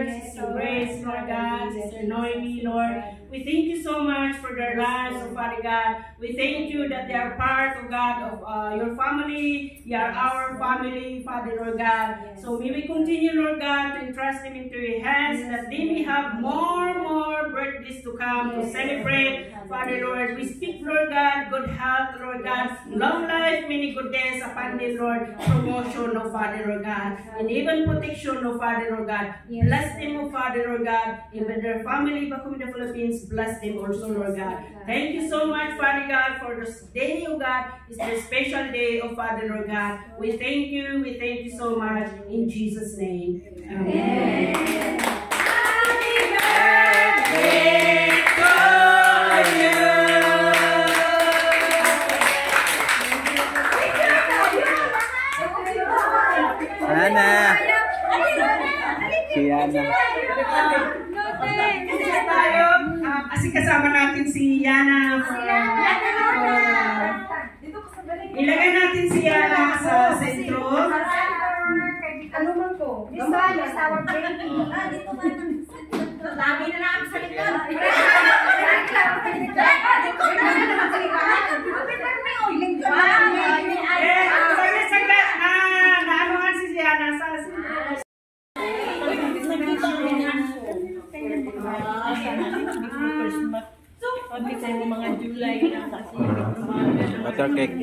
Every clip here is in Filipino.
Sister Grace, Lord God, Sister Noemi, Lord. We thank you so much for their lives, oh Father God. We thank you that they are part, oh God, of your family. They are our family, Father, Lord God. So may we continue, Lord God, to entrust them into your hands, that they may have more birthdays to come to celebrate, Father, Lord. We speak, Lord God, good health, Lord God, long life, many good days upon them, Lord. Promotion, oh Father, Lord God, and even protection, oh Father, Lord God. Bless them, oh Father, Lord God, even their family back home in the Philippines. Bless them also, Lord God. Thank you so much, Father God, for this day, oh God. It's the special day, oh Father, Lord God. We thank you so much in Jesus' name. Amen. Happy birthday to you. Ana. Si Ana. Kasi kasama natin si Yana. Ilagay natin si Yana sa sentro. Ano man ko? Gambala, sour baby. Dito man. Lagi na lang sa likod. Naanuhan si Yana sa Pati sa mga July na kasi. Butter cake.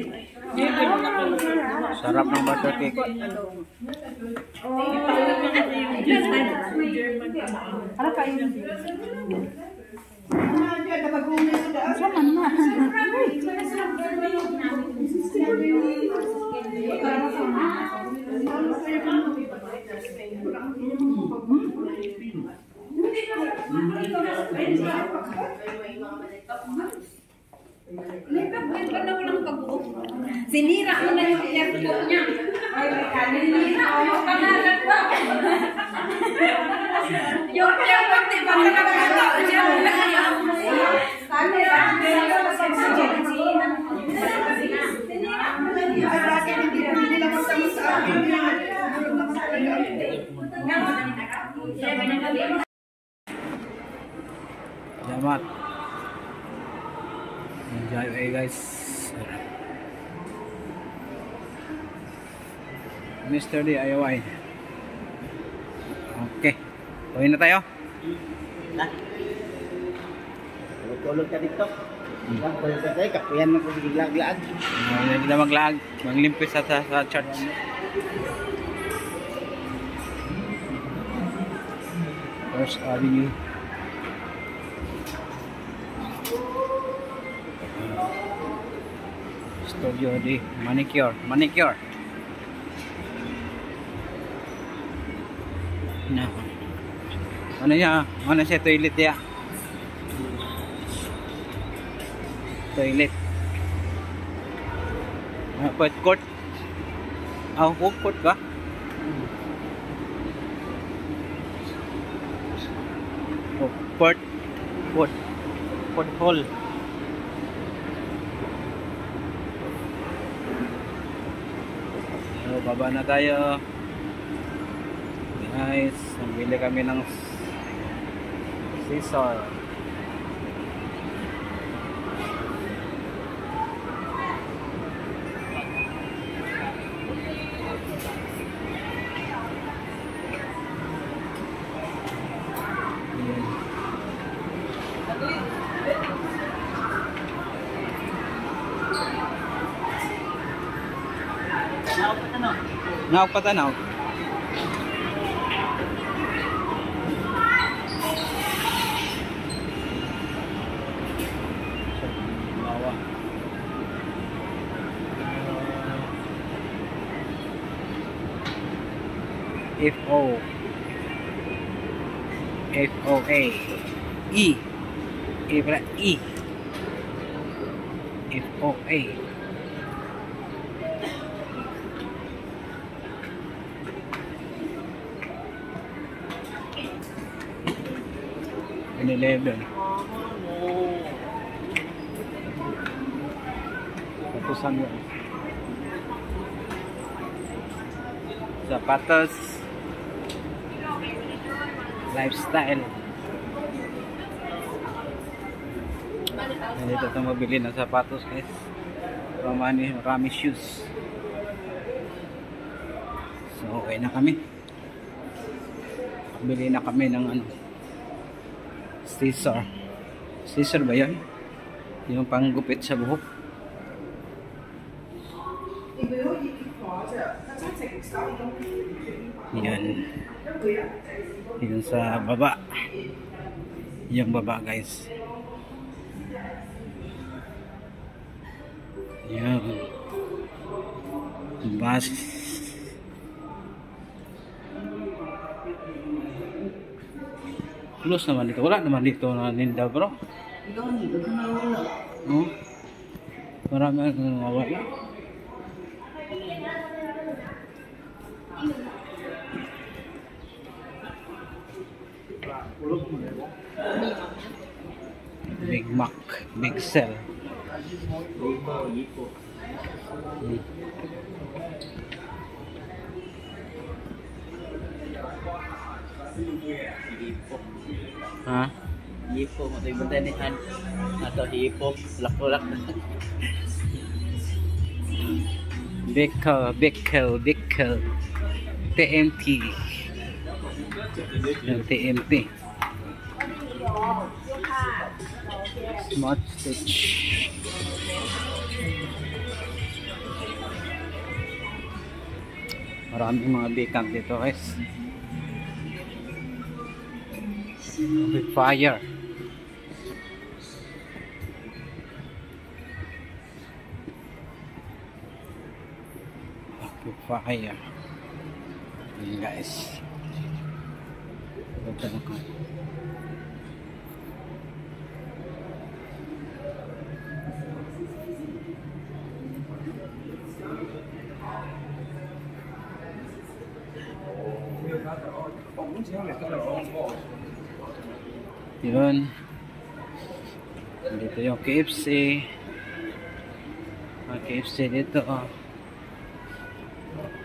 Sarap ng butter cake. Ano pa yun? Sinira ko na yung airport niya. Sinira ko yung pangalan ko. Yung airport, di ba ka nakakatawa siya? Selamat. Enjoy guys. Mr. DIY. Okay. Uwi na tayo. Tulog ka dito. Tulog ka tayo. Kapuyan mo kung giglag-lag. Hindi na maglag. Maglimpis sa church. First Avenue. Studio di manicure. Nah, mana siya toilet ya? Toilet. Food court. Food court ba? Food hall. So, baba na tayo. Guys, nabili kami ng scissor. Napatanaw. FOA FOA and 11. Tapos ano? Zapatos. lifestyle. Dito ito mabili ng sapatos guys. Marami shoes. So okay na kami. Bili na kami ng ano, scissor. Scissor ba yun? Yung panggupit sa buhok. Yan. Yun sa baba. Yung baba guys. Yan. Bas. Close naman dito. Wala naman dito na ninda bro. Marami ang nawala. Big Mac, Big Cell. Ha? Hipo, matay bantanihan. Atau hipo, lak-lak. Bickel. TMT. Yung TMT. Smart Stitch. Maraming mga bacon dito guys. With fire. With fire. Ayan guys. Punta na ko. Yun. Dito yung KFC. May KFC dito.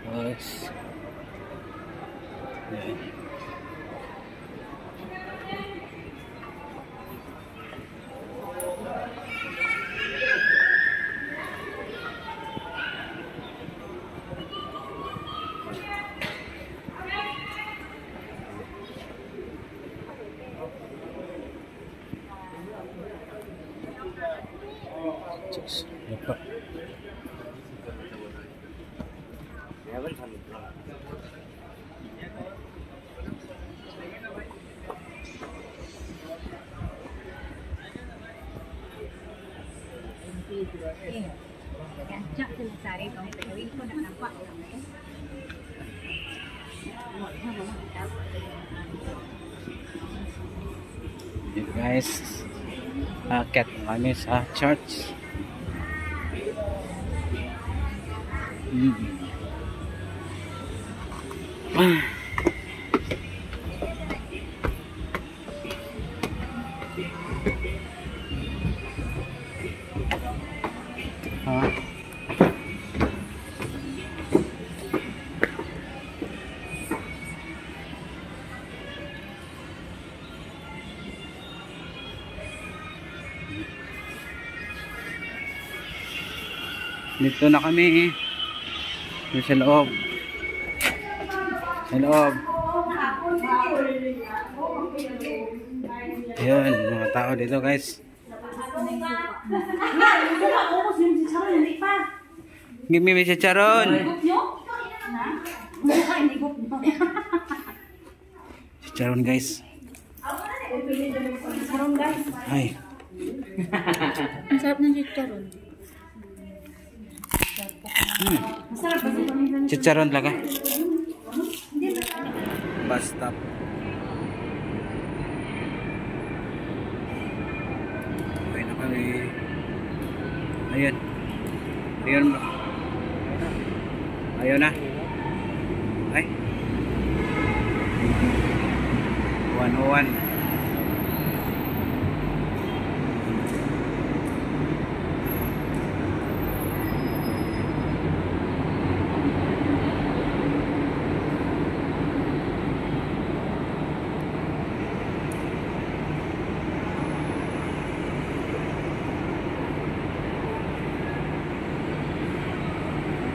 Tapos yan. Lupa. Gancak sila sari kong pero ko na nampak lang You guys, akit kami sa church. Dito na kami sa loob. Sa loob. Ayun, mga tao dito guys. Give me si Charon. Si Charon guys. Ay. Ang sarap ng chicharon. Chicharon talaga. Bus stop. Okay na kami. Ayun. Ayun. Ayun na. Ay. 101.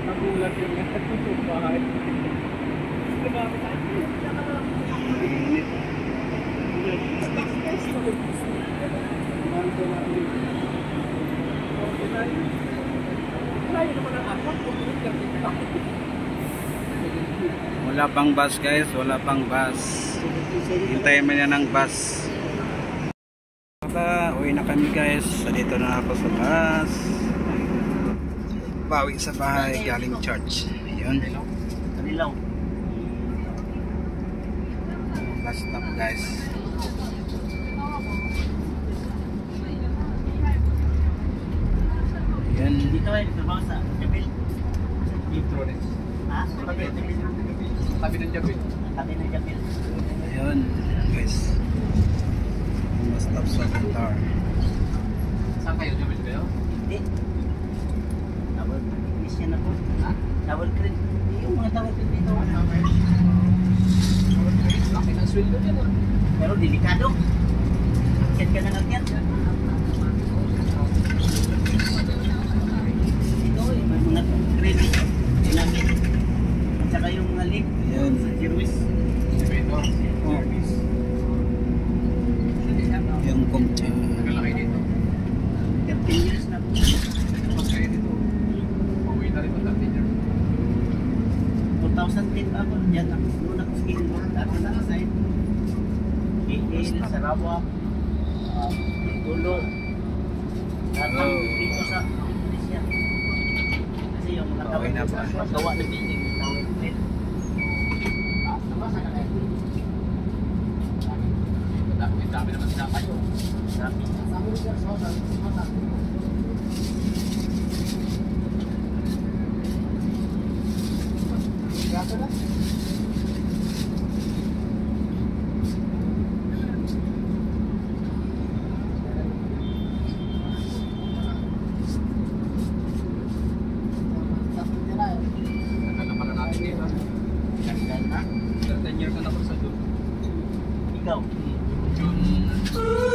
Nagulat yung bahay. Init. Wala pang bus guys, wala pang bus. Hintayin mo na ng bus. Uwi na kami guys. Dito na ako sa bus. Bawi sa bahay galing church. Ayun. Kanilaw. Bus stop guys. Ayun. Dito ay trabaho sa Jabil. Ha? Tabi ng Jabil. Tabi ng Jabil. Ayun guys. Bus stop sa Qatar. Saan kayo? Jabil kayo? Hindi. Tawag technician ako. Ha? Tawag crane. Yung mga tawag crane dito. Laki ng sweldo dyan ah. Pero delikado. Akyat ka ng akyat. Ito eh, may mga crane. Dinamit. At saka yung mga lift. Ayun. Sa service. Elevator. Oh. Yung kumcha. Nagalaki dito. 13 years na po. Tapos kayo dito. Pauwi na rin 13 years. 2010 pa ako. Diyan ako. Noon ako skateboard. Dati na sa side. KL, Sarawak. Tulo. Datang dito sa Indonesia. Kasi yung mga Okay na ba? gawa na building. Tawag crane. Dami naman sila kayo. Dami. Tagal na pala natin dito. Ganda na. 13 years na ako sa June. Ikaw. June